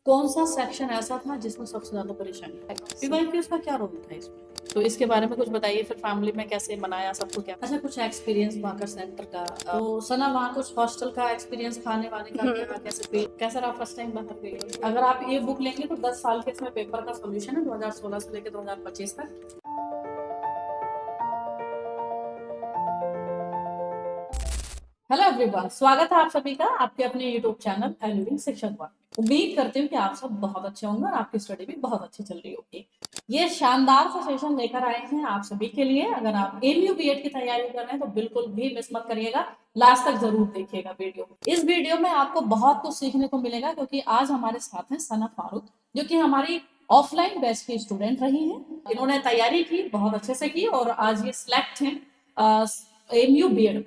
कौन सा सेक्शन ऐसा था जिसमें सबसे ज्यादा परेशानी आई? पीवाईक्यूज का क्या रोल था इसमें? तो इसके बारे में कुछ बताइए, फिर फैमिली में कैसे मनाया, सबको क्या अच्छा कुछ एक्सपीरियंस वहाँ का सेंटर का। तो सना वहाँ कुछ हॉस्टल का एक्सपीरियंस, खाने वाने का क्या, कैसा रहा फर्स्ट टाइम बाहर गई? अगर आप ये बुक लेंगे तो 10 साल के इसमें पेपर का सोल्यूशन है 2016 से लेकर 2025 तक। हेलो एवरीवन, स्वागत है आप सभी का आपके अपने यूट्यूब चैनल एल्यूरिंग शिक्षक में। उम्मीद करती हूँ कि आप सब बहुत अच्छे होंगे और आपकी स्टडी भी बहुत अच्छी चल रही होगी। ये शानदार सा सेशन लेकर आए हैं आप सभी के लिए। अगर आप एमयू बीएड की तैयारी कर रहे हैं तो बिल्कुल भी मिस मत करिएगा, लास्ट तक जरूर देखिएगा वीडियो। इस वीडियो में आपको बहुत कुछ सीखने को मिलेगा, क्योंकि आज हमारे साथ हैं सना फारूक, जो कि हमारी ऑफलाइन बैच की स्टूडेंट रही है। इन्होंने तैयारी की, बहुत अच्छे से की और आज ये सिलेक्ट हैं एमयू बीएड।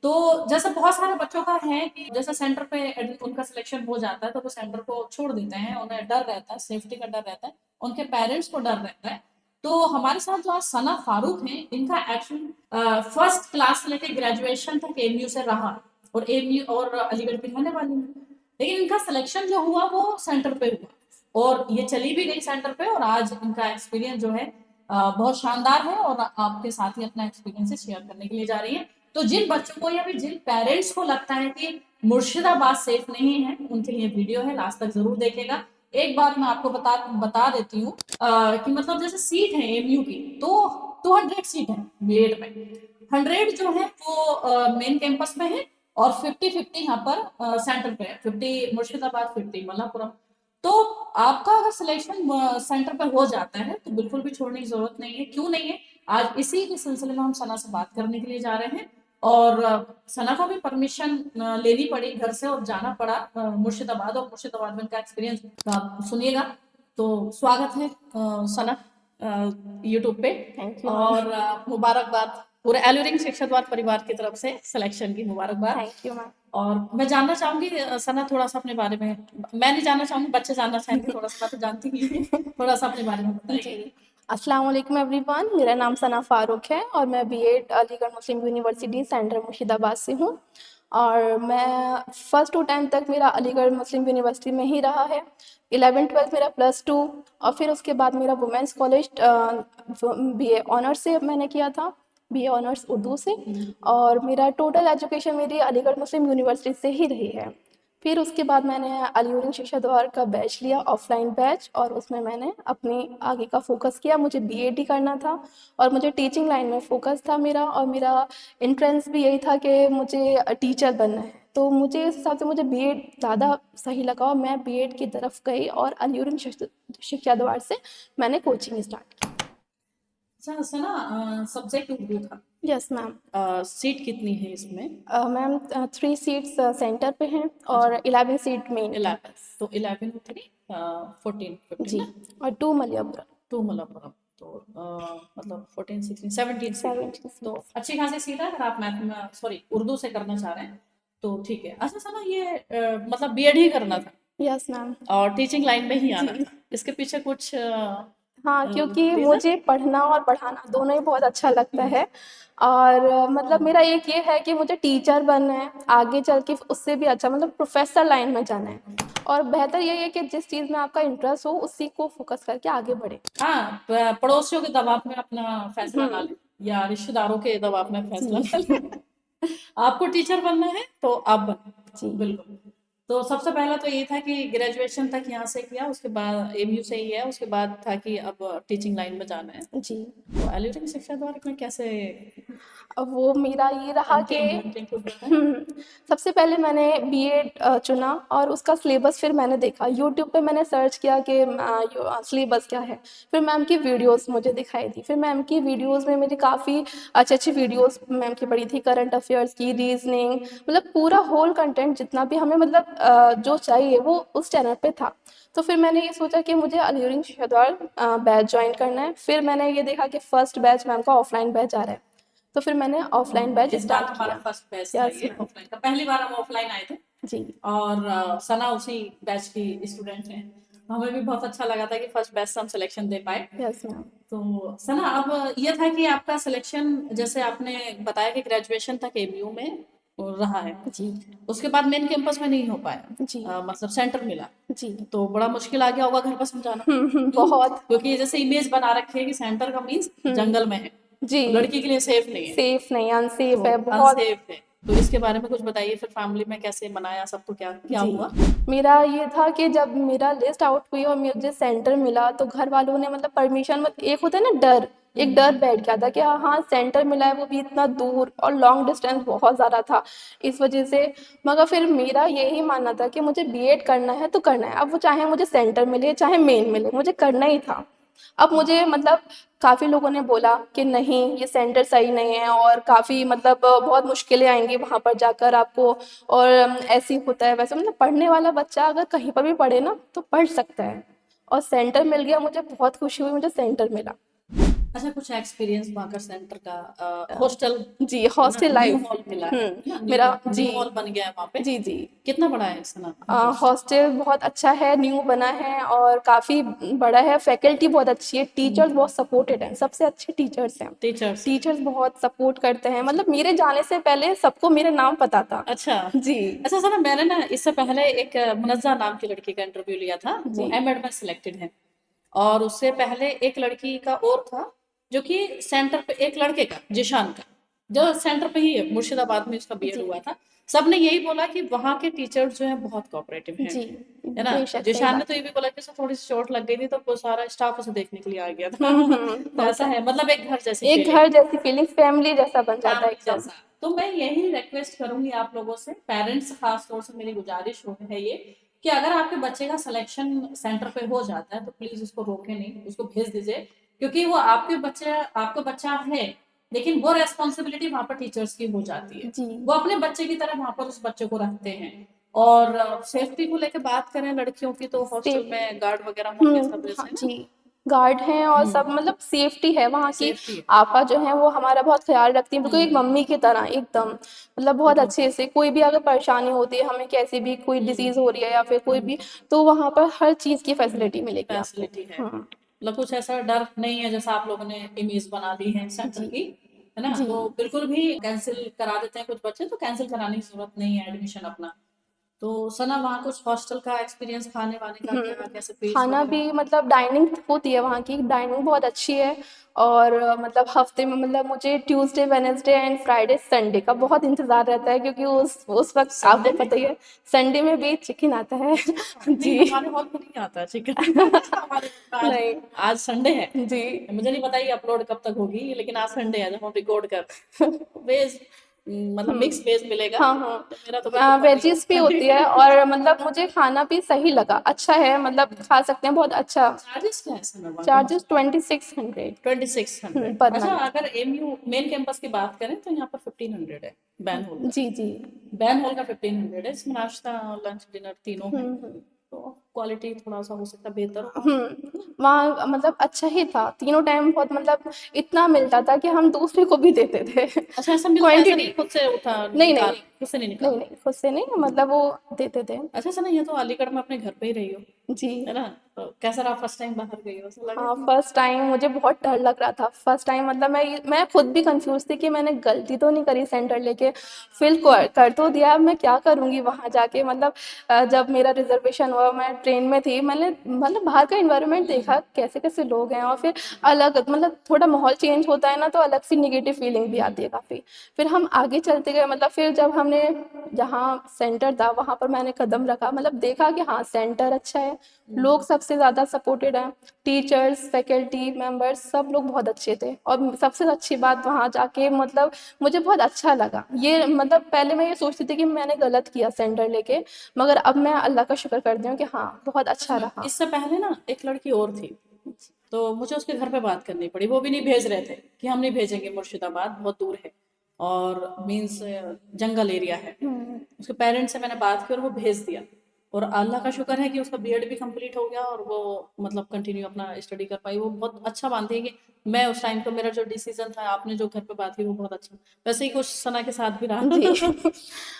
तो जैसे बहुत सारे बच्चों का है कि जैसे सेंटर पे उनका सिलेक्शन हो जाता है तो वो सेंटर को छोड़ देते हैं, उन्हें डर रहता है, सेफ्टी का डर रहता है, उनके पेरेंट्स को डर रहता है। तो हमारे साथ जो आज सना फारूक हैं, इनका एक्चुअली फर्स्ट क्लास से लेकर ग्रेजुएशन तक एमयू से रहा और एमयू और अलीगढ़ की रहने वाली है। लेकिन इनका सिलेक्शन जो हुआ वो सेंटर पे हुआ और ये चली भी गई सेंटर पे, और आज इनका एक्सपीरियंस जो है बहुत शानदार है और आपके साथ ही अपना एक्सपीरियंस शेयर करने के लिए जा रही है। तो जिन बच्चों को या फिर जिन पेरेंट्स को लगता है कि मुर्शिदाबाद सेफ नहीं है, उनके लिए वीडियो है, लास्ट तक जरूर देखेगा। एक बात मैं आपको बता देती हूँ कि मतलब जैसे सीट है एमयू की तो 200 सीट है बीएड में। 100 जो है वो मेन कैंपस में है और 50-50 यहाँ पर सेंटर पे है। 50 मुर्शिदाबाद, 50 मल्लापुरम। तो आपका अगर सिलेक्शन सेंटर पे हो जाता है तो बिल्कुल भी छोड़ने की जरूरत नहीं है। क्यों नहीं है? आज इसी के सिलसिले में हम सना से बात करने के लिए जा रहे हैं और सना को भी परमिशन लेनी पड़ी घर से और जाना पड़ा मुर्शिदाबाद, और मुर्शिदाबाद में उनका एक्सपीरियंस आप सुनिएगा। तो स्वागत है सना यूट्यूब पे। थैंक यू और मुबारकबाद पूरे एल्यूरिंग शिक्षकवाद परिवार की तरफ से सिलेक्शन की मुबारकबाद। Thank you ma'am. और मैं जानना चाहूंगी सना थोड़ा सा अपने बारे में, मैं नहीं जानना चाहूंगी, बच्चे जानना चाहेंगे थोड़ा सा, तो जानती ही हैं। थोड़ा सा अपने बारे में बताइए। जी, अस्सलाम वालेकुम एवरीवन। मेरा नाम सना फारूक है और मैं बीएड अलीगढ़ मुस्लिम यूनिवर्सिटी सेंट्रल मुर्शिदाबाद से हूँ। और मैं फर्स्ट टू 10 तक मेरा अलीगढ़ मुस्लिम यूनिवर्सिटी में ही रहा है। 11-12 मेरा +2 और फिर उसके बाद मेरा वुमेंस कॉलेज बीए ऑनर्स से मैंने किया था, बीए ऑनर्स उर्दू से। और मेरा टोटल एजुकेशन मेरी अलीगढ़ मुस्लिम यूनिवर्सिटी से ही रही है। फिर उसके बाद मैंने एल्यूरिंग शिक्षा द्वार का बैच लिया, ऑफलाइन बैच, और उसमें मैंने अपनी आगे का फोकस किया। मुझे बीएड ही करना था और मुझे टीचिंग लाइन में फोकस था मेरा, और मेरा एंट्रेंस भी यही था कि मुझे टीचर बनना है। तो मुझे इस हिसाब से मुझे बीएड ज़्यादा सही लगा और मैं बीएड की तरफ गई और एल्यूरिंग शिक्षा द्वार से मैंने कोचिंग स्टार्ट की। अच्छा सना, सब्जेक्ट उर्दू था। Yes ma'am. सीट कितनी है इसमें? मैम 3 सीट्स सेंटर पे हैं और 11 सीट मेन 11, तो 11 में 3 14 15 जी, ना? और 2 मलियापुरम। 2 मलप्पुरम, तो मतलब 14 16 17 सीट। 17 तो सीट्स। अच्छी खासी सीट है अगर आप मैथ में, सॉरी, उर्दू से करना चाह रहे हैं तो ठीक है। अच्छा सना, ये मतलब बीएड ही करना था यस मैम। और टीचिंग लाइन में ही आना जी था, इसके पीछे कुछ हाँ, क्योंकि रीजन? मुझे पढ़ना और पढ़ाना दोनों ही बहुत अच्छा लगता है। और मतलब मेरा एक ये है कि मुझे टीचर बनना है, आगे चल के उससे भी अच्छा मतलब प्रोफेसर लाइन में जाना है। और बेहतर ये है कि जिस चीज़ में आपका इंटरेस्ट हो उसी को फोकस करके आगे बढ़े। हाँ, पड़ोसियों के दबाव में अपना फैसला ना ले या रिश्तेदारों के दबाव में फैसला जी ना ले। आपको टीचर बनना है तो आप बनो, जी बिल्कुल। तो सबसे पहला तो ये था कि ग्रेजुएशन तक यहाँ से किया, उसके बाद एमयू से ही है, उसके बाद था कि अब टीचिंग लाइन में जाना है। जी। तो एल्यूरिंग शिक्षा द्वारा में कैसे अब वो मेरा ये रहा कि कुछ बताएं? सबसे पहले मैंने बीएड चुना और उसका सिलेबस फिर मैंने देखा यूट्यूब पे, मैंने सर्च किया कि सिलेबस क्या है। फिर मैम की वीडियोस मुझे दिखाई दी, फिर मैम की वीडियोस में मेरी काफ़ी अच्छी अच्छी वीडियोस मैम की पड़ी थी, करंट अफेयर्स की, रीजनिंग, मतलब पूरा होल कंटेंट जितना भी हमें मतलब जो चाहिए वो उस चैनल पे था। तो फिर मैंने ये सोचा कि मुझे एल्यूरिंग शिक्षा द्वार बैच ज्वाइन करना है। फिर मैंने ये देखा कि फर्स्ट बैच मैम का ऑफलाइन बैच आ रहा है, तो फिर मैंने ऑफलाइन बैच इस बार स्टार्ट हमारा किया। फर्स्ट बैच था यस ये मैम। ऑफलाइन का, पहली बार हम ऑफलाइन आए थे जी और सना उसी बैच की स्टूडेंट है। हमें भी बहुत अच्छा लगा था कि फर्स्ट बैच से हम सिलेक्शन दे पाए। Yes ma'am. तो सना, अब ये था कि आपका सिलेक्शन, जैसे आपने बताया कि ग्रेजुएशन तक एमयू में रहा है, जी उसके बाद मेन कैंपस में नहीं हो पाया, जी मतलब सेंटर मिला। जी। तो बड़ा मुश्किल आ गया होगा घर पर समझाना। बहुत। क्योंकि जैसे इमेज बना रखी है कि सेंटर का मीन्स हुँ, जंगल में है, जी। तो लड़की के लिए सेफ नहीं है, सेफ नहीं, अनसेफ तो है बहुत। अनसेफ है। तो इसके बारे में कुछ बताइए, फिर फैमिली में कैसे मनाया सबको, क्या क्या जी, हुआ? मेरा ये था कि जब मेरा लिस्ट आउट हुई और मुझे सेंटर मिला तो घर वालों ने मतलब परमिशन, मत एक होता है ना डर, एक डर बैठ गया था कि हाँ सेंटर मिला है, वो भी इतना दूर और लॉन्ग डिस्टेंस बहुत ज़्यादा था इस वजह से। मगर फिर मेरा यही मानना था कि मुझे बीएड करना है तो करना है, अब वो चाहे मुझे सेंटर मिले चाहे मेन मिले, मुझे करना ही था। अब मुझे मतलब काफ़ी लोगों ने बोला कि नहीं ये सेंटर सही नहीं है और काफ़ी मतलब बहुत मुश्किलें आएंगी वहाँ पर जाकर आपको, और ऐसे ही होता है वैसे, मतलब पढ़ने वाला बच्चा अगर कहीं पर भी पढ़े ना तो पढ़ सकता है। और सेंटर मिल गया, मुझे बहुत खुशी हुई, मुझे सेंटर मिला। अच्छा, कुछ एक्सपीरियंस वहाँ का सेंटर का, हॉस्टल जी, है ना, हॉस्टल न्यू लाइफ। हॉल मिला है ना, मेरा न्यू जी। हॉल बन गया है वहाँ पे। जी, जी। कितना बड़ा है सना हॉस्टल? हॉस्टल बहुत अच्छा है, न्यू बना है और काफ़ी बड़ा है, फैकल्टी बहुत अच्छी है, टीचर्स बहुत सपोर्टेड हैं, सबसे अच्छे टीचर्स हैं। टीचर्स? टीचर्स बहुत सपोर्ट करते हैं, मतलब मेरे जाने से पहले सबको मेरा नाम पता था। अच्छा। जी, अच्छा सना, मैंने ना इससे पहले एक मुनज्जा नाम की लड़की का इंटरव्यू लिया था, वो जी, एमएड में सिलेक्टेड है। और उससे पहले एक लड़की का और था, जो कि सेंटर पे, एक लड़के का, जिशान का, जो सेंटर पे ही है, मुर्शिदाबाद में उसका बीएड जी, हुआ था। सबने यही बोला कि वहाँ के टीचर्स जो हैं बहुत कोऑपरेटिव हैं, जी, है ना। बेशक सही जिशान ने बात तो है। ये भी बोला कि उसे थोड़ी सी चोट लग गई थी, तो वो सारा स्टाफ उसे देखने के लिए आ गया था। तो ऐसा होता है। है, मतलब एक घर जैसी एक फीलिंग, घर जैसी फीलिंग, फैमिली जैसा बन जाता है फैमिली एकदम। जैसा। तो मैं यही रिक्वेस्ट करूंगी आप लोगों से, पेरेंट्स खास तौर से मेरी गुजारिश है ये, कि अगर आपके बच्चे का सिलेक्शन सेंटर पे हो जाता है तो प्लीज उसको रोके नहीं, उसको भेज दीजिए। क्योंकि वो आपका बच्चा है, लेकिन वो रेस्पॉन्सिबिलिटी वहां पर टीचर्स की हो जाती है। जी, वो अपने बच्चे की तरह वहां पर उस बच्चे को रखते हैं। और सेफ्टी को लेकर बात करें लड़कियों की, तो हॉस्टल सेफ। में गार्ड वगैरह होंगे सब, हाँ जैसे ना। जी, गार्ड हैं और सब, हम्म। मतलब सेफ्टी है वहाँ की। सेफ्टी है। आपा जो है वो हमारा बहुत ख्याल रखती है, बिल्कुल एक हम्म। मम्मी की तरह एकदम, मतलब बहुत बिल्कुल। अच्छे से। कोई भी अगर परेशानी होती है हमें, कैसी भी कोई डिजीज हो रही है या फिर कोई भी, हम्म। तो वहाँ पर हर चीज़ की फैसिलिटी मिलेगी आपको। फैसिलिटी है, हाँ मतलब कुछ ऐसा डर नहीं है जैसा आप लोगों ने इमेज बना दी है सेंटर जी, की, है ना। जी। तो बिल्कुल भी कैंसिल करा देते हैं कुछ बच्चे, तो कैंसिल कराने की जरूरत नहीं है एडमिशन अपना। तो सना, वहाँ कुछ हॉस्टल का एक्सपीरियंस, खाने वाने का क्या, कैसे फीस खाना वगैरह? भी मतलब डाइनिंग होती है वहाँ की, डाइनिंग बहुत अच्छी है। और मतलब हफ्ते में मतलब मुझे Tuesday Wednesday and Friday Sunday का बहुत इंतज़ार रहता है, क्योंकि उस वक्त संडे आपको में? पता ही है संडे में भी चिकन आता है। अच्छा, नहीं जी। हमारे हॉल में नहीं आता चिकन। हमारे आज नहीं। आज संडे है। जी। मुझे नहीं पता ये अपलोड कब तक होगी, लेकिन आज संडे है जब हम रिकॉर्ड कर रहे हैं। वेज, मतलब हुँ। मिक्स वेज मिलेगा। हाँ, हाँ। तो मेरा तो बिल्कुल मन नहीं वेजिज़ भी होता होती है है। और मतलब मुझे खाना भी सही लगा, अच्छा है, मतलब खा सकते हैं, बहुत अच्छा। चार्जेस क्या है सर वहाँ के चार्जेस हॉस्टल? 2600। 2600। पर अच्छा, मंथ। अगर एमयू मेन कैंपस की बात करें तो यहाँ पर 1500 है, बैन हॉल का। जी, जी। बैन हॉल का 1500 है, इसमें नाश्ता लंच डिनर तीनों है। हुँ। तो क्वालिटी थोड़ा सा हो सकता है बेहतर हो। वहाँ मतलब अच्छा ही था, तीनों टाइम बहुत, मतलब इतना मिलता था कि हम दूसरे को भी देते थे। अच्छा, ऐसा मिलता है, ऐसा क्वांटिटी। नहीं खुद से उठा नहीं, निकाल, नहीं। खुद से नहीं नहीं, निकालते? नहीं, खुद से नहीं, मतलब वो देते थे। अच्छा सना, ये तो अलीगढ़ में अपने घर पे ही रही हो, जी। है ना। तो कैसा रहा फर्स्ट टाइम बाहर गई हो, ऐसा लगा हाँ, कि? फर्स्ट टाइम मुझे बहुत डर लग रहा था, फर्स्ट टाइम मतलब मैं खुद भी कंफ्यूज थी कि मैंने गलती तो नहीं करी सेंटर लेके। फिर कर तो दिया, अब मैं क्या करूँगी वहाँ जाके, मतलब जब मेरा रिजर्वेशन हुआ, मैं ट्रेन में थी, मैंने मतलब बाहर का इन्वायरमेंट देखा कैसे कैसे लोग हैं, और फिर अलग, मतलब थोड़ा माहौल चेंज होता है ना तो अलग सी निगेटिव फीलिंग भी आती है काफ़ी। फिर हम आगे चलते गए, मतलब फिर जब हमने जहाँ सेंटर था वहाँ पर मैंने कदम रखा, मतलब देखा कि हाँ सेंटर अच्छा है, लोग सबसे ज़्यादा सपोर्टेड हैं, टीचर्स फैकल्टी मेंबर्स सब लोग बहुत अच्छे थे। और सबसे अच्छी बात वहाँ जाके, मतलब मुझे बहुत अच्छा लगा ये, मतलब पहले मैं ये सोचती थी कि मैंने गलत किया सेंटर लेके, मगर अब मैं अल्लाह का शुक्र करती हूँ कि हाँ बहुत अच्छा सुनो, रहा। इससे पहले ना एक लड़की और थी, तो मुझे उसके घर पे बात करनी पड़ी। वो भी नहीं भेज रहे थे कि हम नहीं भेजेंगे, मुर्शिदाबाद बहुत दूर है और मीन्स जंगल एरिया है। हम्म। उसके पेरेंट्स से मैंने बात की और वो भेज दिया। और अल्लाह का शुक्र है कि उसका बीएड भी कंप्लीट हो गया और वो मतलब कंटिन्यू अपना स्टडी कर पाई। वो बहुत अच्छा मानती है कि मैं उस टाइम को, मेरा जो डिसीजन था, आपने जो घर पे बात की, वो बहुत अच्छा। वैसे ही कुछ सना के साथ भी जी। रहा।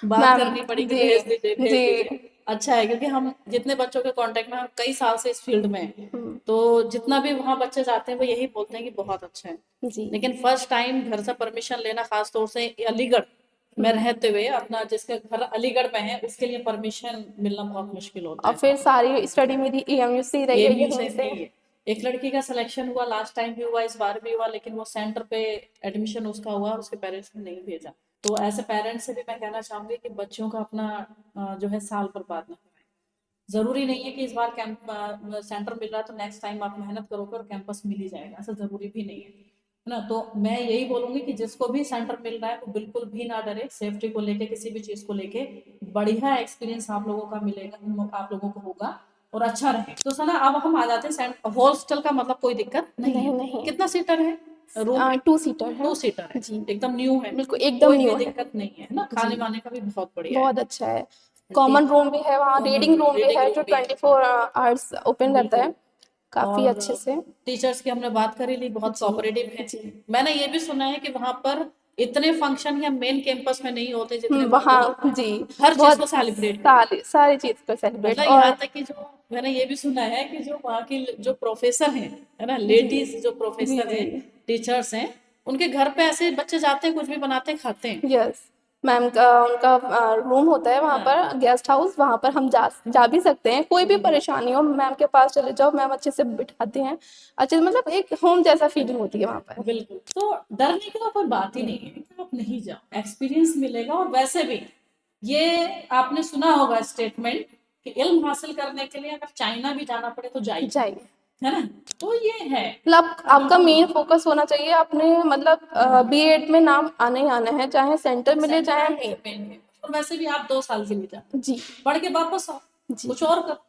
बात मैम। करनी पड़ी कि जी, भेज दीजिए भेज जी। दीजिए। अच्छा है, क्योंकि हम जितने बच्चों के कांटेक्ट में, हम कई साल से इस फील्ड में हैं, हम्म। तो जितना भी वहाँ बच्चे जाते हैं वो यही बोलते हैं कि बहुत अच्छा है। जी, लेकिन फर्स्ट टाइम घर से परमिशन लेना, खास तौर से अलीगढ़, में रहते हुए अपना जिसका घर अलीगढ़ में है उसके लिए परमिशन मिलना बहुत मुश्किल होता और है। फिर सारी स्टडी मेरी एएमयू से ही रही है, एएमयू से यहीं से। ही है। एक लड़की का सिलेक्शन हुआ, लास्ट टाइम भी हुआ, इस बार भी हुआ, लेकिन वो सेंटर पे एडमिशन उसका हुआ, उसके पेरेंट्स ने नहीं भेजा। तो ऐसे पेरेंट्स से भी मैं कहना चाहूंगी कि बच्चों का अपना जो है साल बर्बाद ना कराएं। जरूरी नहीं है कि इस बार कैंप सेंटर मिल रहा है तो नेक्स्ट टाइम आप मेहनत करोगे और कैंपस मिल ही जाएगा, ऐसा जरूरी भी नहीं है ना। तो मैं यही बोलूंगी कि जिसको भी सेंटर मिल रहा है वो बिल्कुल भी ना डरे, सेफ्टी को लेके, किसी भी चीज को लेके बढ़िया एक्सपीरियंस आप लोगों का मिलेगा, आप लोगों को होगा और अच्छा रहे। तो सना अब हम आ जाते हैं हॉस्टल का, मतलब कोई दिक्कत नहीं नहीं है। नहीं, कितना सीटर है रूम? 2 सीटर है। 2 सीटर है, जी, एकदम न्यू है, बिल्कुल एकदम कोई भी न्यू है। दिक्कत नहीं है ना, जी, खाने वाने का भी बहुत बढ़िया है। बहुत अच्छा है। कॉमन रूम भी है वहाँ, कॉमन रीडिंग रूम भी रीडिंग है रूम जो भी है, 24 आवर्स ओपन रहता बिल्कुल। है, काफ़ी और अच्छे से। टीचर्स की हमने बात करी ली, बहुत जी कोऑपरेटिव है। जी। मैंने ये भी सुना है कि वहां पर इतने फंक्शन या मेन कैंपस में नहीं होते जितने वहां पर होते वहाँ हैं, जी, हर चीज को बहुत सेलिब्रेट करते सारी सारी चीज़ को हैं। सेलिब्रेट। मतलब यहाँ और तक कि जो मैंने ये भी सुना है कि जो वहाँ की जो प्रोफेसर हैं, है ना, जी लेडीज जो जी प्रोफेसर जी, हैं, टीचर्स हैं, उनके घर पे ऐसे बच्चे जाते हैं, कुछ भी बनाते हैं, खाते हैं। यस मैम का उनका रूम होता है वहाँ हाँ, पर, गेस्ट हाउस, वहाँ पर हम जा जा भी सकते हैं। कोई भी परेशानी हो मैम के पास चले जाओ, मैम अच्छे से बिठाती हैं, अच्छे से, मतलब एक होम जैसा फीलिंग होती है वहाँ पर। बिल्कुल। तो डरने की तो कोई बात ही नहीं है कि आप नहीं जाओ, एक्सपीरियंस मिलेगा। और वैसे भी ये आपने सुना होगा स्टेटमेंट कि इल्म हासिल करने के लिए अगर चाइना भी जाना पड़े तो जाइए, जाइए, है ना। तो ये है, मतलब आप आपका बिल्कुल मेन फोकस होना चाहिए अपने, मतलब बीएड में नाम आना ही आना है, चाहे सेंटर मिले सेंटर चाहे आए मेन। मेन है। और वैसे भी आप 2 साल के लिए जाते जी पढ़ के वापस आओ, जी कुछ और करो।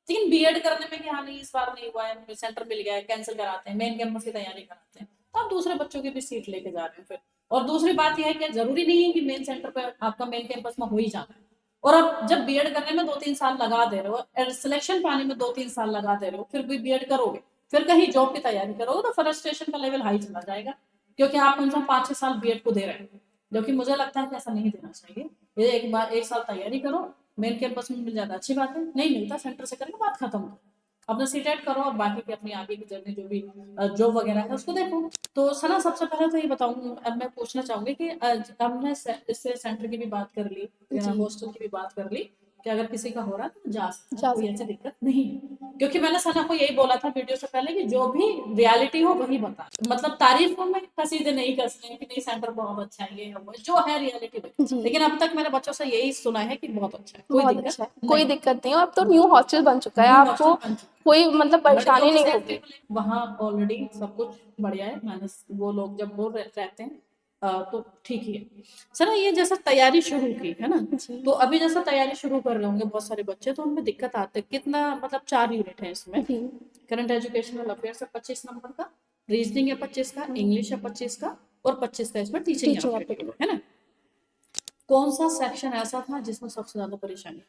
लेकिन बीएड करने में कि हाँ नहीं इस बार नहीं हुआ है, सेंटर मिल गया है, कैंसिल कराते हैं, मेन कैंपस की तैयारी कराते हैं, तो आप दूसरे बच्चों की भी सीट लेके जा रहे हैं फिर। और दूसरी बात यह है कि जरूरी नहीं है कि मेन सेंटर पे आपका मेन कैंपस में हो ही जाना है। और अब जब बीएड करने में 2-3 साल लगा दे रहे हो, सिलेक्शन पाने में 2-3 साल लगा दे रहे हो, फिर भी बीएड करोगे, फिर कहीं जॉब की तैयारी करोगे, तो फ्रस्ट्रेशन का लेवल हाई चला जाएगा, क्योंकि आप कम से कम 5-6 साल बीएड को दे रहे हैं। जो कि मुझे लगता है कि ऐसा नहीं देना चाहिए। ये एक बार 1 साल तैयारी करो, मेन कैंपस में मिल जाता अच्छी बात है, नहीं मिलता सेंटर से करके बात खत्म करो, अपना सीटेट करो और बाकी की अपनी आगे की जर्नी जो भी जॉब वगैरह है उसको देखो। तो सना सबसे पहले तो ये बताऊँ, अब मैं पूछना चाहूंगी कि हमने इससे सेंटर की भी बात कर ली, जी, हॉस्टल की भी बात कर ली, कि अगर किसी का हो रहा है तो जा सकता है, जा कोई सकते ऐसी दिक्कत नहीं है। क्योंकि मैंने सना को यही बोला था वीडियो से पहले कि जो भी रियलिटी हो वही बता, मतलब तारीफों में कसीदे नहीं कसने कि नहीं सेंटर बहुत अच्छा है, ये है वो है, जो है रियलिटी में। हैं। जी, लेकिन अब तक मैंने बच्चों से यही सुना है कि बहुत अच्छा है, कोई बहुत दिक्कत अच्छा है, कोई नहीं। दिक्कत नहीं है। अब तो न्यू हॉस्टल बन चुका है, न्यू आपको हॉस्टल बन चुका कोई मतलब है, लड़कियों परेशानी की नहीं सेफ्टी होगी। को लेकर वहाँ ऑलरेडी सब कुछ बढ़िया है, मैंने वो लोग जब बोल रहते हैं तो ठीक ही है। सर ये जैसा तैयारी शुरू की है ना, जी तो अभी जैसा तैयारी शुरू कर रहे होंगे बहुत सारे बच्चे, तो उनमें दिक्कत आते हैं कितना, मतलब 4 यूनिट है इसमें। जी। करंट एजुकेशनल अफेयर्स है 25 नंबर का, रीजनिंग है 25 का, इंग्लिश है 25 का, और 25 का इसमें टीचिंग टीचिंग एप्टीट्यूड एप्टीट्यूड। है ना। कौन सा सेक्शन ऐसा था जिसमें सबसे ज्यादा परेशानी?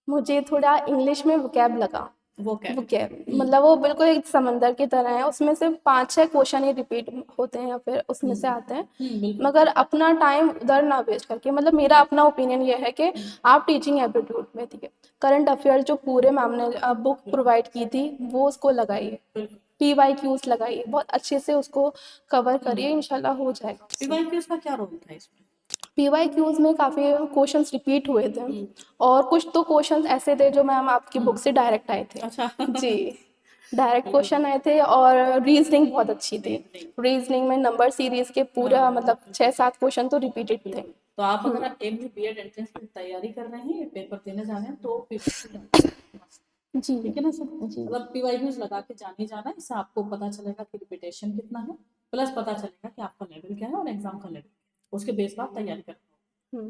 मुझे थोड़ा इंग्लिश में वोकैब लगा। वो क्या? वोकैब मतलब वो बिल्कुल एक समंदर की तरह है, उसमें से 5-6 क्वेश्चन ही रिपीट होते हैं या फिर उसमें से आते हैं। बिल्कुल। मगर अपना टाइम उधर ना वेस्ट करके, मतलब मेरा अपना ओपिनियन ये है कि आप टीचिंग एप्टीट्यूड में दिए, करंट अफेयर जो पूरे मैम ने बुक प्रोवाइड की थी वो उसको लगाइए, बिल्कुल। PYQs लगाइए, बहुत अच्छे से उसको कवर करिए, इंशाल्लाह हो जाएगा उससे। पीवाईक्यूज का क्या रोल था इसमें? PYQs में काफ़ी क्वेश्चंस रिपीट हुए थे, हम्म, और कुछ तो क्वेश्चंस ऐसे थे जो मैम आपकी बुक हम्म, से डायरेक्ट आए थे। अच्छा। जी, डायरेक्ट बिल्कुल। क्वेश्चन आए थे, और रीजनिंग बहुत अच्छी थी। रीजनिंग, रीजनिंग में नंबर सीरीज के पूरा हाँ मतलब 6-7 क्वेश्चन तो रिपीटेड थे। बिल्कुल। तो आप अगर आप एमयू बीएड एंट्रेंस की तैयारी कर रहे हैं, पेपर देने जा रहे हैं, तो जी ठीक है ना सर, जी मतलब पीवाईक्यूज लगा के जाने जाना, इससे आपको पता चलेगा कि रिपीटेशन कितना है, प्लस पता चलेगा कि आपका लेवल क्या है और एग्जाम का लेवल, उसके बेस पर आप तैयारी करते हो। हम्म,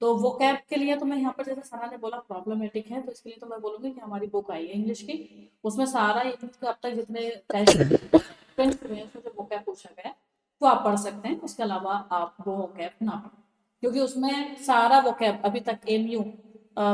तो वो कैब के लिए तो मैं यहाँ पर, जैसे सना ने बोला प्रॉब्लमेटिक है, तो इसके लिए तो मैं बोलूंगी कि हमारी बुक आई है इंग्लिश की, उसमें सारा अब तक जितने टेस्ट हुए हैं उसमें जो वो कैब पूछा गया है वो आप पढ़ सकते हैं, उसके अलावा आप वो कैब ना पढ़ें, क्योंकि उसमें सारा वो कैब अभी तक एमयू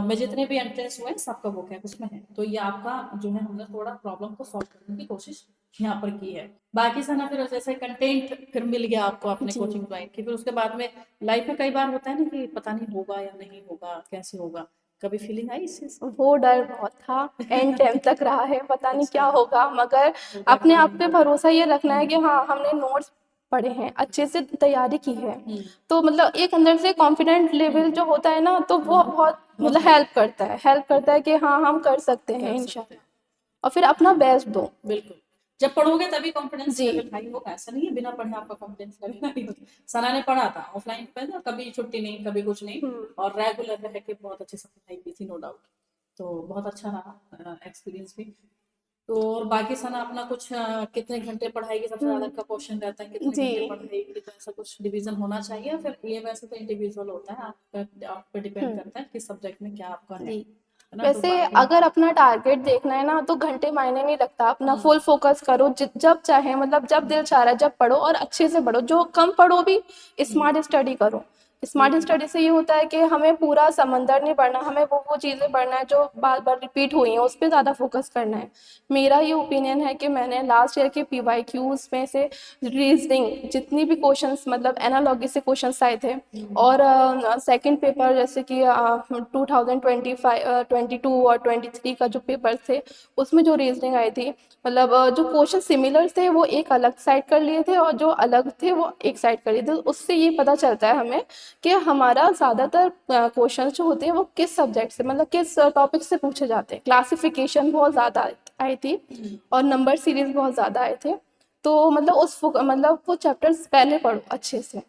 में जितने भी एंट्रेंस हुए हैं सबका वो कैब उसमें है। तो ये आपका जो है, हमने थोड़ा प्रॉब्लम को सॉल्व करने की कोशिश यहाँ पर की है। बाकी सना फिर जैसे कंटेंट फिर मिल गया आपको अपने जी। कोचिंग ज्वाइन की, फिर उसके बाद में लाइफ में कई बार होता है ना कि पता नहीं होगा या नहीं होगा, कैसे होगा, कभी फीलिंग आई इस चीज वो डर बहुत था, एंड टाइम तक रहा है, पता नहीं क्या अच्छा, होगा, मगर होगा अपने कि आप नहीं पे होगा। भरोसा ये रखना है कि हाँ हमने नोट्स पढ़े हैं, अच्छे से तैयारी की है, तो मतलब एक अंदर से कॉन्फिडेंट लेवल जो होता है ना, तो वो बहुत मतलब हेल्प करता है कि हाँ हम कर सकते हैं इंशाल्लाह, और फिर अपना बेस्ट दो। बिल्कुल, जब पढ़ोगे तभी कॉन्फिडेंस जी लेवल हाई होगा, ऐसा नहीं है बिना पढ़े आपका कॉन्फिडेंस लेवल हाई होगा। सना ने पढ़ा था ऑफलाइन पे ना, कभी छुट्टी नहीं, कभी कुछ नहीं, और रेगुलर रह के बहुत अच्छे से पढ़ाई की थी, नो डाउट। तो बहुत अच्छा रहा एक्सपीरियंस भी। तो और बाकी सना अपना कुछ कितने घंटे पढ़ाई की सबसे ज्यादा का क्वेश्चन रहता है, कितने जी घंटे पढ़ाई की, तो ऐसा कुछ डिवीजन होना चाहिए, फिर ये वैसे तो इंडिविजुअल होता है, आप पे डिपेंड करता है किस सब्जेक्ट में क्या आपका है जी। ना। तो वैसे बाकी अगर अपना टारगेट देखना है ना, तो घंटे मायने नहीं लगता, अपना फुल फोकस करो, जब चाहे मतलब जब दिल चाह रहा है जब पढ़ो, और अच्छे से पढ़ो, जो कम पढ़ो भी स्मार्ट स्टडी करो। स्मार्ट स्टडी से ये होता है कि हमें पूरा समंदर नहीं पढ़ना, हमें वो चीज़ें पढ़ना है जो बार बार रिपीट हुई हैं, उस पर ज़्यादा फोकस करना है। मेरा ये ओपिनियन है कि मैंने लास्ट ईयर के PYQs में से रीजनिंग जितनी भी क्वेश्चंस मतलब एनालॉजी से क्वेश्चंस आए थे, और सेकंड पेपर जैसे कि 2025 22 और 23 का जो पेपर थे, उसमें जो रीजनिंग आई थी, मतलब जो क्वेश्चन सिमिलर थे वो एक अलग साइड कर लिए थे, और जो अलग थे वो एक साइड कर लिए थे। उससे ये पता चलता है हमें कि हमारा ज़्यादातर क्वेश्चन जो होते हैं वो किस सब्जेक्ट से मतलब किस टॉपिक से पूछे जाते हैं। क्लासिफिकेशन बहुत ज़्यादा आई थी, और नंबर सीरीज बहुत ज़्यादा आए थे, तो मतलब मतलब वो चैप्टर्स पहले पढ़ो अच्छे से।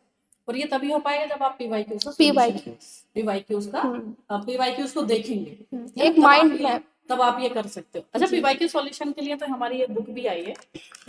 और ये तभी हो पाएगा जब आप पीवाईक्यूज का सॉल्यूशन PYQs पीवाईक्यूज का पीवाईक्यूज को देखेंगे, है ना, एक माइंड मैप। तब आप ये कर सकते हो। अच्छा, पीवाईक्यू सॉल्यूशन के लिए तो हमारी ये बुक भी आई है,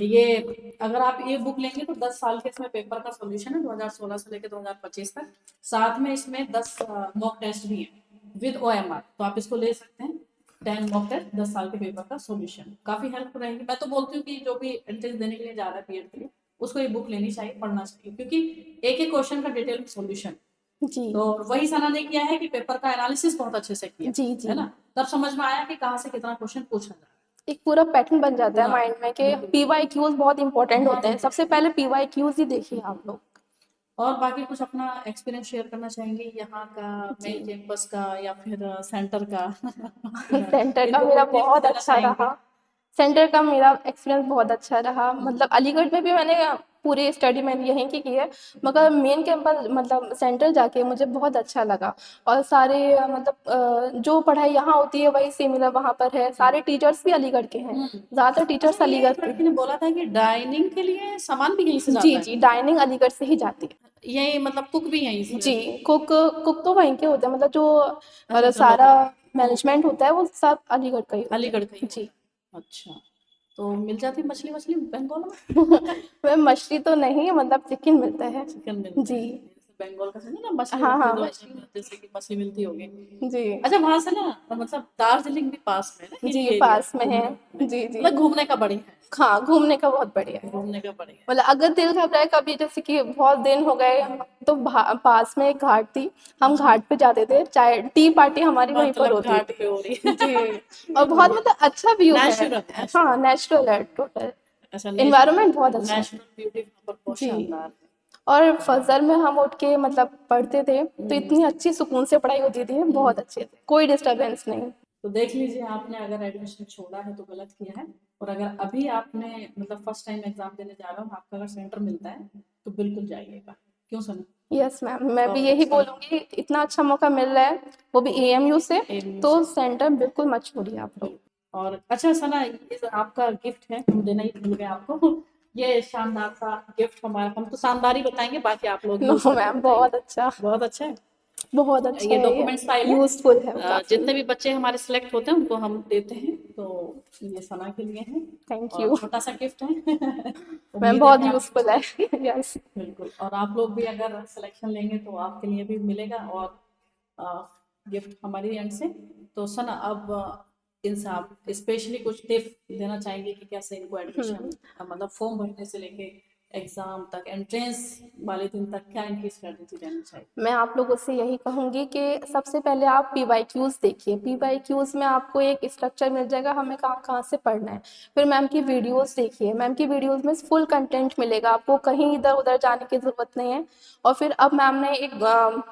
ये अगर आप ये बुक लेंगे तो 10 साल के इसमें पेपर का सॉल्यूशन है, 2016 से लेकर 2025 तक। साथ में इसमें 10 मॉक टेस्ट भी है विद OMR, तो आप इसको ले सकते हैं। 10 मॉक टेस्ट, 10 साल के पेपर का सॉल्यूशन, काफी हेल्प रहेगी। मैं तो बोलती हूँ कि जो भी एंट्रेंस देने के लिए जा रहा है बीएड के लिए, उसको ये बुक लेनी चाहिए, पढ़ना चाहिए, क्योंकि एक एक क्वेश्चन का डिटेल में सॉल्यूशन। जी तो वही सना ने किया है कि पेपर का एनालिसिस बहुत अच्छे से किया, जी जी। है ना, तब समझ में आया कि कहाँ से कितना क्वेश्चन पूछा जा रहा है। एक पूरा पैटर्न बन जाता है पूरा माइंड में कि बिल्कुल PYQs बहुत इंपॉर्टेंट बहुत होते हैं, सबसे पहले PYQs ही देखिए आप लोग। और बाकी कुछ अपना एक्सपीरियंस शेयर करना चाहेंगे यहाँ का, जी मेन कैंपस का, या फिर सेंटर का? सेंटर का इनको मेरा कोई टिप्स बहुत देना अच्छा चाहेंगे? रहा। सेंटर का मेरा एक्सपीरियंस बहुत अच्छा रहा, मतलब अलीगढ़ में भी मैंने पूरी स्टडी मैंने यहीं की है, मगर मेन कैंपस मतलब सेंटर जाके मुझे बहुत अच्छा लगा। और सारे जो पढ़ाई यहाँ होती है वही सिमिलर वहाँ पर है, सारे टीचर्स भी अलीगढ़ के हैं, ज़्यादातर टीचर्स अच्छा, ये अलीगढ़ एक के लड़की हैं। ने बोला था कि डाइनिंग के लिए सामान भी यहीं से जी जाता है, जी, डाइनिंग अलीगढ़ से ही जाती है। यही मतलब कुक भी यहीं से? जी, कुक कुक तो वहीं के होते हैं, मतलब जो अच्छा अच्छा, सारा लोकल मैनेजमेंट होता है वो सब अलीगढ़ का ही होता है। अलीगढ़ का ही जी। होता है। अच्छा, तो मिल जाती मछली मछली बंगाल में? मैं मछली तो नहीं, मतलब चिकन मिलता है। चिकन मिलता जी। है, जैसे बंगाल का समझो ना, मछली हाँ होती है हाँ, तो ऐसा मछली। जैसे कि मछली मिलती होगी। जी अच्छा, वहां से ना मतलब दार्जिलिंग भी पास में है ना, हिली जी, एरिया पास में है। घूमने में, जी जी। मतलब घूमने का बढ़िया है, हाँ, घूमने का बहुत बढ़िया है। घूमने का बढ़िया मतलब अगर दिल घबराए कभी, जैसे कि बहुत दिन हो गए, तो पास में एक घाट थी, है। हम अच्छा, घाट पे जाते थे, चाय टी पार्टी हमारी वहीं पर मतलब होती घाट थी। पे हो रही जी। है। और बहुत बढ़िया, मतलब अच्छा व्यू है। नेचुरल हाँ, नेचुरल, नेचुरल है टोटल, अच्छा इन्वायरमेंट बहुत अच्छा है। नेचुरल ब्यूटी वहाँ पर बहुत जी। शानदार और फजर में हम उठ के मतलब पढ़ते थे, तो है। इतनी अच्छी सुकून से पढ़ाई होती थी, बहुत अच्छे से, कोई डिस्टरबेंस नहीं। तो देख लीजिए, आपने अगर एडमिशन छोड़ा है तो गलत किया है, और अगर अभी आपने मतलब फर्स्ट टाइम एग्जाम देने जा रहा हूँ, आपका अगर सेंटर मिलता है तो बिल्कुल जाइएगा, क्यों सना? यस मैम, मैं भी और यही इसका बोलूँगी, इतना अच्छा मौका मिल रहा है, वो भी AMU से, एम तो से सेंटर बिल्कुल मत छोड़िए आप लोग। बिल्कुल। और अच्छा सना, ये जो आपका गिफ्ट है, हम देना ही भूल गए आपको। ये शानदार सा गिफ्ट हमारा, हम तो शानदार ही बताएंगे, बाकी आप लोग नो यूज करके मैम, बताइए। बहुत अच्छा, बहुत अच्छा है, बहुत अच्छा ये है, ये डॉक्यूमेंट्स फाइल है। यूजफुल है काफ़ी। जितने भी बच्चे हमारे सिलेक्ट होते हैं उनको हम देते हैं, तो ये सना के लिए है, थैंक और यू छोटा सा गिफ्ट है। मैम, उम्मीद है बहुत कि आप यूजफुल है। यस। बिल्कुल, और आप लोग भी अगर सिलेक्शन लेंगे तो आपके लिए भी मिलेगा, और गिफ्ट हमारी एंड से। तो सना, अब इनसे आप स्पेशली कुछ टिप देना चाहेंगे कि कैसे इनको एडमिशन, मतलब फॉर्म भरने से लेके एग्जाम तक, एंट्रेंस वाले दिन तक, क्या इनकी स्ट्रेटेजी रहनी चाहिए? मैं आप लोगों से यही कहूँगी कि सबसे पहले आप PYQs देखिए, PYQs में आपको एक स्ट्रक्चर मिल जाएगा, हमें कहाँ कहाँ से पढ़ना है। फिर मैम की वीडियोस देखिए, मैम की वीडियोस में फुल कंटेंट मिलेगा, आपको कहीं इधर उधर जाने की ज़रूरत नहीं है। और फिर अब मैम ने एक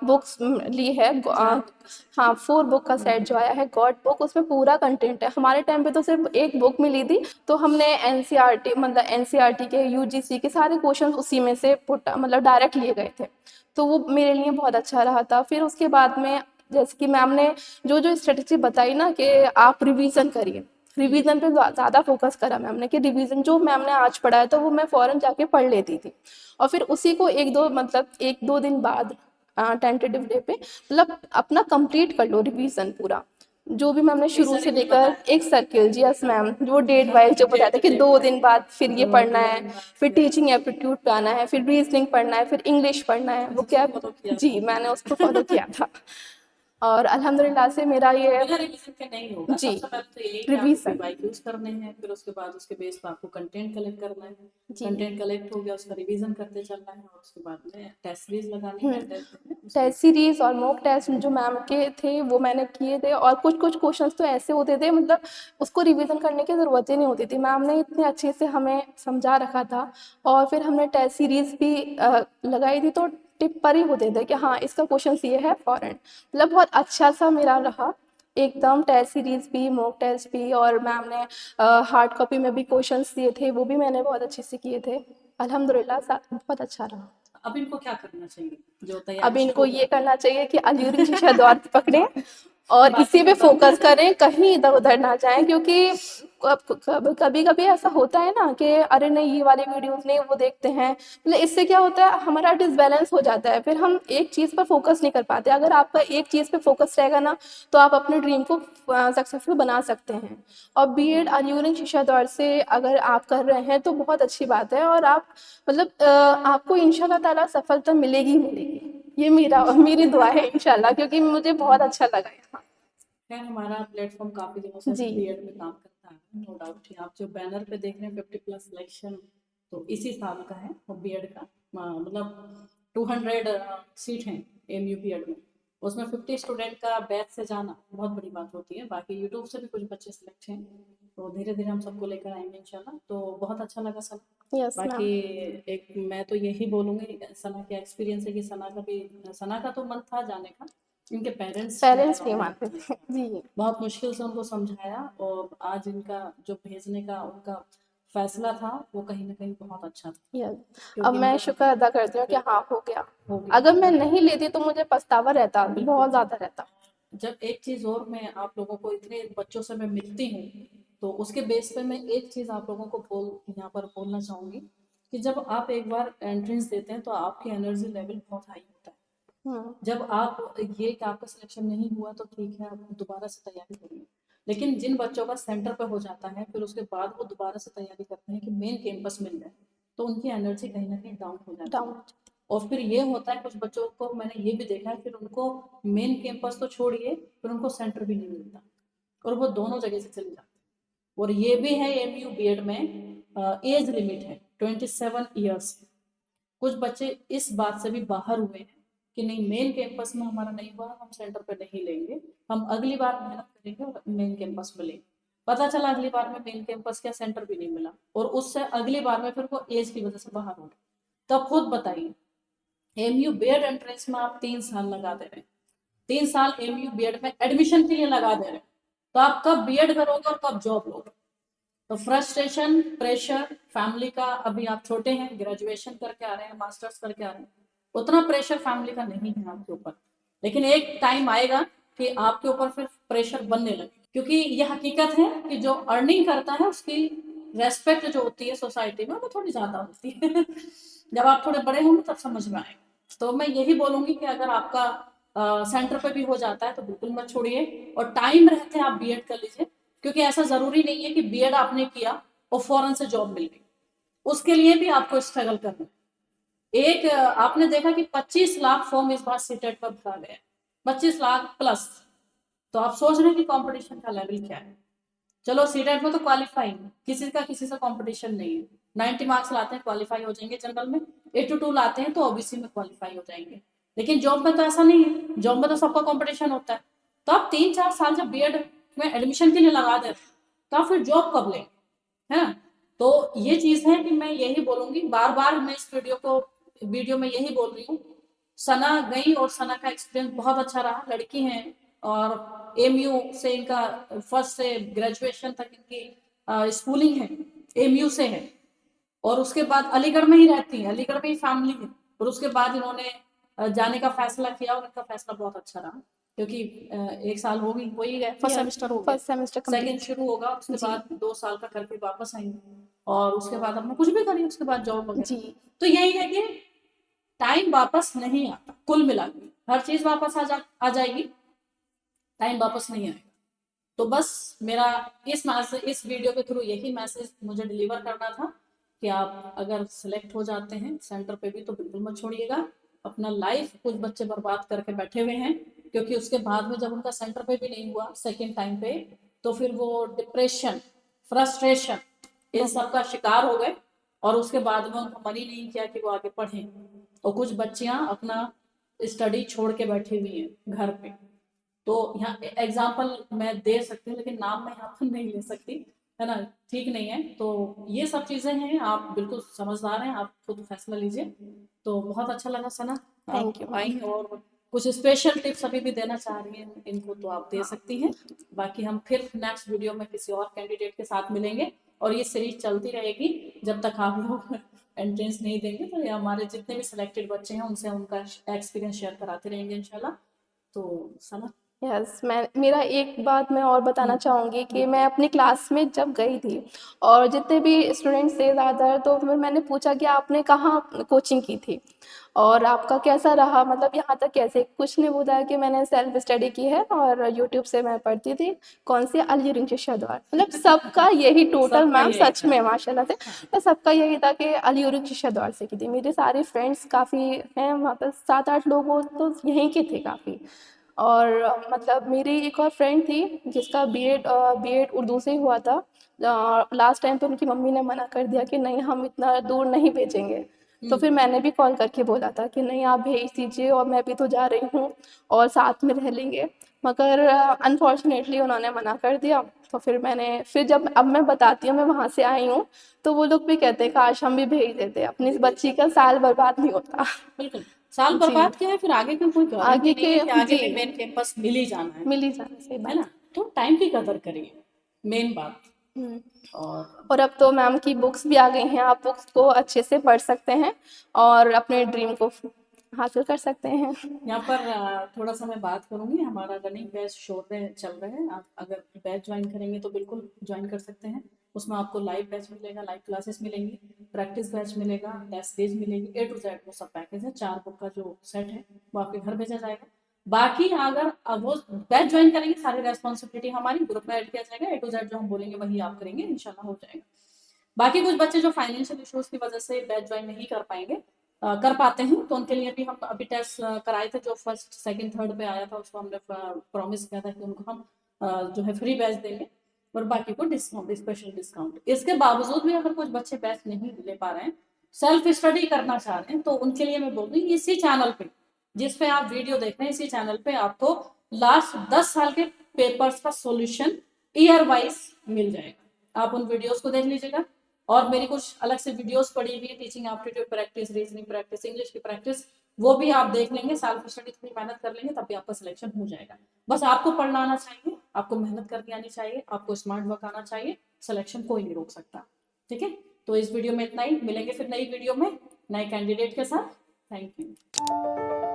बुक्स ली है, हाँ 4 बुक का सेट जो आया है, गॉड बुक, उसमें पूरा कंटेंट है। हमारे टाइम पे तो सिर्फ एक बुक मिली थी, तो हमने NCERT मतलब NCERT के UGC के सारे सारे क्वेश्चन उसी में से पुट मतलब डायरेक्ट लिए गए थे, तो वो मेरे लिए बहुत अच्छा रहा था। फिर उसके बाद में जैसे कि मैम ने जो जो स्ट्रेटजी बताई ना कि आप रिवीजन करिए, रिवीजन पे ज़्यादा फोकस करा मैम ने कि रिवीजन जो मैम ने आज पढ़ा है तो वो मैं फ़ौरन जाके पढ़ लेती थी, और फिर उसी को एक दो दिन बाद टेंटेटिव डे पे मतलब अपना कंप्लीट कर लो रिवीजन पूरा, जो भी मैम ने शुरू से लेकर एक सर्किल। जी यस मैम, जो डेट वाइज जो बताया था कि 2 दिन बाद फिर ये पढ़ना है, फिर टीचिंग एप्टीट्यूड पे आना है, फिर रीजनिंग पढ़ना है, फिर इंग्लिश पढ़ना है, वो क्या। जी मैंने उसको फॉलो किया था, और अल्हम्दुलिल्लाह से मेरा ये बिना रिवीजन के नहीं होगा। जी सबसे पहले तो यही कि आपको रिवीजन पीवाईक्यूज करने हैं, फिर उसके बाद उसके बेस पर आपको कंटेंट कलेक्ट करना है। जी कंटेंट कलेक्ट हो गया, उसका रिवीजन करते चलना है, और उसके बाद में टेस्ट सीरीज लगानी है। टेस्ट सीरीज और मॉक टेस्ट जो मैम के थे वो मैंने किए थे, और कुछ कुछ क्वेश्चंस तो ऐसे होते थे मतलब उसको रिवीजन करने की ज़रूरत ही नहीं होती थी, मैम ने इतने अच्छे से हमें समझा रखा था। और फिर हमने टेस्ट सीरीज भी लगाई थी, तो टिप पर ही होते थे कि हाँ इसका क्वेश्चन ये है फॉरेन, मतलब बहुत अच्छा सा मेरा रहा एकदम। टेस्ट सीरीज भी, मॉक टेस्ट भी, और मैम ने हार्ड कॉपी में भी क्वेश्चंस दिए थे, वो भी मैंने बहुत अच्छे से किए थे। अल्हम्दुलिल्लाह बहुत अच्छा रहा। अब इनको क्या करना चाहिए जो अब तैयारी इनको शुरू ये करना चाहिए कि अल्यूरिन शीशा दौर पकड़ें और इसी पे फोकस करें, कहीं इधर उधर ना जाएं, क्योंकि कभी कभी ऐसा होता है ना कि अरे नहीं ये वाली वीडियोस नहीं वो देखते हैं, मतलब इससे क्या होता है हमारा डिसबैलेंस हो जाता है, फिर हम एक चीज़ पर फोकस नहीं कर पाते। अगर आपका एक चीज़ पे फोकस रहेगा ना तो आप अपने ड्रीम को सक्सेसफुल बना सकते हैं। और बीएड अल्यूरिन शीशा दौर से अगर आप कर रहे हैं तो बहुत अच्छी बात है, और आप मतलब आपको इंशाल्लाह ताला सफलता मिलेगी ही मिलेगी, ये मेरी दुआ है इंशाल्लाह, क्योंकि मुझे बहुत अच्छा लगा यहाँ। है। हमारा प्लेटफॉर्म काफी दिनों से जी बीएड में काम करता है, नो डाउट। आप जो बैनर पे देख रहे हैं 50+ सिलेक्शन, तो इसी साल का है। और बीएड का मतलब 200 सीट हैं एमयू बीएड में, उसमें 50 स्टूडेंट का बैच से जाना बहुत बड़ी बात होती है। बाकी यूट्यूब से भी कुछ बच्चे सिलेक्ट हैं, तो धीरे धीरे हम सबको लेकर आएंगे इंशाल्लाह। तो बहुत अच्छा लगा सर। यस बाकी मैम। एक मैं तो यही बोलूँगी, सना का एक्सपीरियंस है कि सना का तो मन था जाने का, इनके पेरेंट्स पेरेंट्स नहीं मानते थे जी। बहुत मुश्किल से उनको समझाया, और आज इनका जो भेजने का उनका फैसला था वो कहीं ना कहीं बहुत अच्छा था, यस, अब क्योंकि मैं इनका शुक्र अदा करती हूँ कि हाँ हो गया, हो गया। अगर मैं नहीं लेती तो मुझे पछतावा रहता, बहुत ज़्यादा रहता। जब एक चीज और, मैं आप लोगों को इतने बच्चों से मैं मिलती हूँ, तो उसके बेस पे मैं एक चीज आप लोगों को यहाँ पर बोलना चाहूंगी कि जब आप एक बार एंट्रेंस देते हैं तो आपकी एनर्जी लेवल बहुत हाई होता है। हम्म। जब आप ये कि आपका सिलेक्शन नहीं हुआ तो ठीक है, आप दोबारा से तैयारी करिए। लेकिन जिन बच्चों का सेंटर पे हो जाता है, फिर उसके बाद वो दोबारा से तैयारी करते हैं कि मेन कैंपस मिल जाए, तो उनकी एनर्जी कहीं ना कहीं डाउन हो जाती है। डाउन। और फिर ये होता है कुछ बच्चों को, मैंने ये भी देखा है, फिर उनको मेन कैंपस तो छोड़िए, फिर उनको सेंटर भी नहीं मिलता, और वो दोनों जगह से चले जाते हैं। और ये भी है एमयू बीएड में एज लिमिट है 27 ईयर्स। कुछ बच्चे इस बात से भी बाहर हुए हैं कि नहीं, मेन कैंपस में हमारा नहीं हुआ, हम सेंटर पे नहीं लेंगे, हम अगली बार मेहनत करेंगे और मेन कैंपस में लेंगे। पता चला अगली बार में मेन कैंपस क्या, सेंटर भी नहीं मिला, और उससे अगली बार में फिर वो एज की वजह से बाहर हो गए। तो अब खुद बताइए, एमयू बीएड एंट्रेंस में आप 3 साल लगा दे रहे हैं, 3 साल एमयू बीएड में एडमिशन के लिए लगा दे रहे हैं, तो आप कब बीएड करोगे और कब जॉब लोगे? तो फ्रस्ट्रेशन, प्रेशर फैमिली का, अभी आप छोटे हैं, ग्रेजुएशन करके आ रहे हैं, मास्टर्स करके आ रहे हैं, उतना प्रेशर फैमिली का नहीं है आपके ऊपर। लेकिन एक टाइम आएगा कि आपके ऊपर फिर प्रेशर बनने लगे, क्योंकि यह हकीकत है कि जो अर्निंग करता है उसकी रेस्पेक्ट जो होती है सोसाइटी में वो थोड़ी ज्यादा होती है। जब आप थोड़े बड़े होंगे तब समझ में आएगा। तो मैं यही बोलूंगी कि अगर आपका सेंटर पे भी हो जाता है तो बिल्कुल मत छोड़िए, और टाइम रहते आप बीएड कर लीजिए, क्योंकि ऐसा जरूरी नहीं है कि बीएड आपने किया और फौरन से जॉब मिल गई, उसके लिए भी आपको स्ट्रगल करना है। एक आपने देखा कि 25 लाख फॉर्म इस बार सीटेट पर भरा गया, 25 लाख प्लस। तो आप सोच रहे हैं कि कंपटीशन का लेवल क्या है। चलो सीटेट में तो क्वालिफाई, किसी का किसी से कंपटीशन नहीं है, 90 मार्क्स लाते हैं क्वालिफाई हो जाएंगे जनरल में, 82 लाते हैं तो ओबीसी में क्वालिफाई हो जाएंगे। लेकिन जॉब में तो ऐसा नहीं है, जॉब में तो सबका कंपटीशन होता है। तो आप 3-4 साल जब बीएड में एडमिशन के लिए लगा दे तो आप फिर जॉब कब लेंगे, है? तो ये चीज है कि मैं यही बोलूंगी, बार बार मैं इस वीडियो में यही बोल रही हूँ, सना गई और सना का एक्सपीरियंस बहुत अच्छा रहा। लड़की हैं और एमयू से इनका फर्स्ट से ग्रेजुएशन तक इनकी स्कूलिंग है, एमयू से है। और उसके बाद अलीगढ़ में ही रहती हैं, अलीगढ़ में ही फैमिली है, और उसके बाद इन्होंने जाने का फैसला किया, और इनका फैसला बहुत अच्छा रहा, क्योंकि 1 साल हो ही गया, फर्स्ट यस, सेमेस्टर हो गया, फर्स्ट सेमेस्टर सेकंड कंप्लीट। शुरू होगा, उसके जी बाद 2 साल का करके वापस आएंगे, और उसके बाद हमने कुछ भी करी, उसके बाद जॉब वगैरह। जी तो यही है कि टाइम वापस नहीं आता, कुल मिला के हर चीज वापस आ जाएगी, टाइम वापस नहीं आएगा। तो बस मेरा इस वीडियो के थ्रू यही मैसेज मुझे डिलीवर करना था कि आप अगर सिलेक्ट हो जाते हैं सेंटर पे भी तो बिल्कुल मत छोड़िएगा अपना लाइफ। कुछ बच्चे बर्बाद करके बैठे हुए हैं, क्योंकि उसके बाद में जब उनका सेंटर पे भी नहीं हुआ सेकेंड टाइम पे, तो फिर वो डिप्रेशन, फ्रस्ट्रेशन, इन बहुत। सब का शिकार हो गए, और उसके बाद में उनका मन ही नहीं किया कि वो आगे पढ़ें। और कुछ बच्चियां अपना स्टडी छोड़ के बैठी हुई हैं घर पे। तो यहाँ एग्जाम्पल मैं दे सकती हूँ, लेकिन नाम मैं यहाँ पर नहीं ले सकती, है ना, ठीक नहीं है। तो ये सब चीजें हैं, आप बिल्कुल समझदार हैं, आप खुद फैसला लीजिए। तो बहुत अच्छा लगा सना, थैंक यू आप मैम। आई, और कुछ स्पेशल टिप्स अभी भी देना चाह रही हैं इनको तो आप दे सकती हैं। बाकी हम फिर नेक्स्ट वीडियो में किसी और कैंडिडेट के साथ मिलेंगे, और ये सीरीज चलती रहेगी जब तक आप लोग एंट्रेंस नहीं देंगे। तो ये हमारे जितने भी सिलेक्टेड बच्चे हैं उनसे उनका एक्सपीरियंस शेयर कराते रहेंगे इंशाल्लाह। तो सना। यस, मैं मेरा एक बात मैं और बताना हम्म, चाहूँगी कि मैं अपनी क्लास में जब गई थी और जितने भी स्टूडेंट्स थे ज़्यादातर, तो फिर मैंने पूछा कि आपने कहाँ कोचिंग की थी और आपका कैसा रहा, मतलब यहाँ तक कैसे। कुछ ने बताया कि मैंने सेल्फ स्टडी की है और यूट्यूब से मैं पढ़ती थी। कौन सी? अली रिंग शिक्षा द्वार। मतलब सबका यही टोटल सबका मैम, यही सच था। में माशाल्लाह से, हाँ, तो सबका यही था कि अली रिंग शिक्षा द्वार से की थी। मेरे सारे फ्रेंड्स काफ़ी हैं वहाँ पर, 7-8 लोग हो तो यहीं के थे काफ़ी। और मतलब मेरी एक और फ्रेंड थी जिसका बीएड उर्दू से हुआ था। लास्ट टाइम पे उनकी मम्मी ने मना कर दिया कि नहीं, हम इतना दूर नहीं भेजेंगे। तो फिर मैंने भी कॉल करके बोला था कि नहीं, आप भेज दीजिए और मैं भी तो जा रही हूँ और साथ में रह लेंगे। मगर अनफॉर्चुनेटली उन्होंने मना कर दिया। तो फिर जब अब मैं बताती हूँ मैं वहाँ से आई हूँ, तो वो लोग भी कहते हैं काश हम भी भेज देते, अपनी इस बच्ची का साल बर्बाद नहीं होता। बिल्कुल। साल जी, बर्बाद किया है, फिर आगे की कोई गारंटी आगे नहीं के। है कि आगे जी, भी मेन कैंपस मिल ही जाना मिल ही जाना, सही है बात। ना। तो टाइम की कदर करिए, मेन बात। हुँ। और और अब तो मैम की बुक्स भी आ गई हैं, आप बुक्स को अच्छे से पढ़ सकते हैं और अपने ड्रीम को हासिल कर सकते हैं। यहाँ पर थोड़ा सा मैं बात करूंगी, हमारा रनिंग बैच शो पे चल रहे हैं, आप अगर बैच ज्वाइन करेंगे तो बिल्कुल ज्वाइन कर सकते हैं। उसमें आपको लाइव बैच मिलेगा, लाइव क्लासेस मिलेंगी, प्रैक्टिस बैच मिलेगा, टेस्ट सीरीज मिलेगी, A to Z वो सब पैकेज है। 4 बुक का जो सेट है वो आपके घर भेजा जाएगा। बाकी अगर अब वो बैच ज्वाइन करेंगे, सारी रेस्पॉन्सिबिलिटी हमारी, ग्रुप में ऐड किया जाएगा, A to Z जो हम बोलेंगे वही आप करेंगे, इंशाल्लाह हो जाएगा। बाकी कुछ बच्चे जो फाइनेंशियल इश्यूज की वजह से बैच ज्वाइन नहीं कर पाएंगे, कर पाते हैं, तो उनके लिए भी हम अभी टेस्ट कराए थे। जो फर्स्ट सेकंड थर्ड पे आया था उसको हमने प्रॉमिस किया था कि उनको हम जो है फ्री बैच देंगे, और बाकी को डिस्काउंट, स्पेशल डिस्काउंट। इसके बावजूद भी अगर कुछ बच्चे बैच नहीं ले पा रहे हैं, सेल्फ स्टडी करना चाह रहे हैं, तो उनके लिए मैं बोल रही हूँ इसी चैनल पे, जिस पे आप वीडियो देख रहे हैं, इसी चैनल पे आपको लास्ट 10 साल के पेपर्स का सॉल्यूशन ईयर वाइज मिल जाएगा। आप उन वीडियोस को देख लीजिएगा, और मेरी कुछ अलग से वीडियोस पड़ी हुई है, teaching aptitude practice, reasoning practice, English की प्रैक्टिस, वो भी आप देख लेंगे। सेल्फ स्टडी थोड़ी मेहनत कर लेंगे तब भी आपका सिलेक्शन हो जाएगा। बस आपको पढ़ना आना चाहिए, आपको मेहनत करनी आनी चाहिए, आपको स्मार्ट वर्क आना चाहिए, सिलेक्शन कोई नहीं रोक सकता। ठीक है, तो इस वीडियो में इतना ही, मिलेंगे फिर नई वीडियो में नए कैंडिडेट के साथ। Thank you.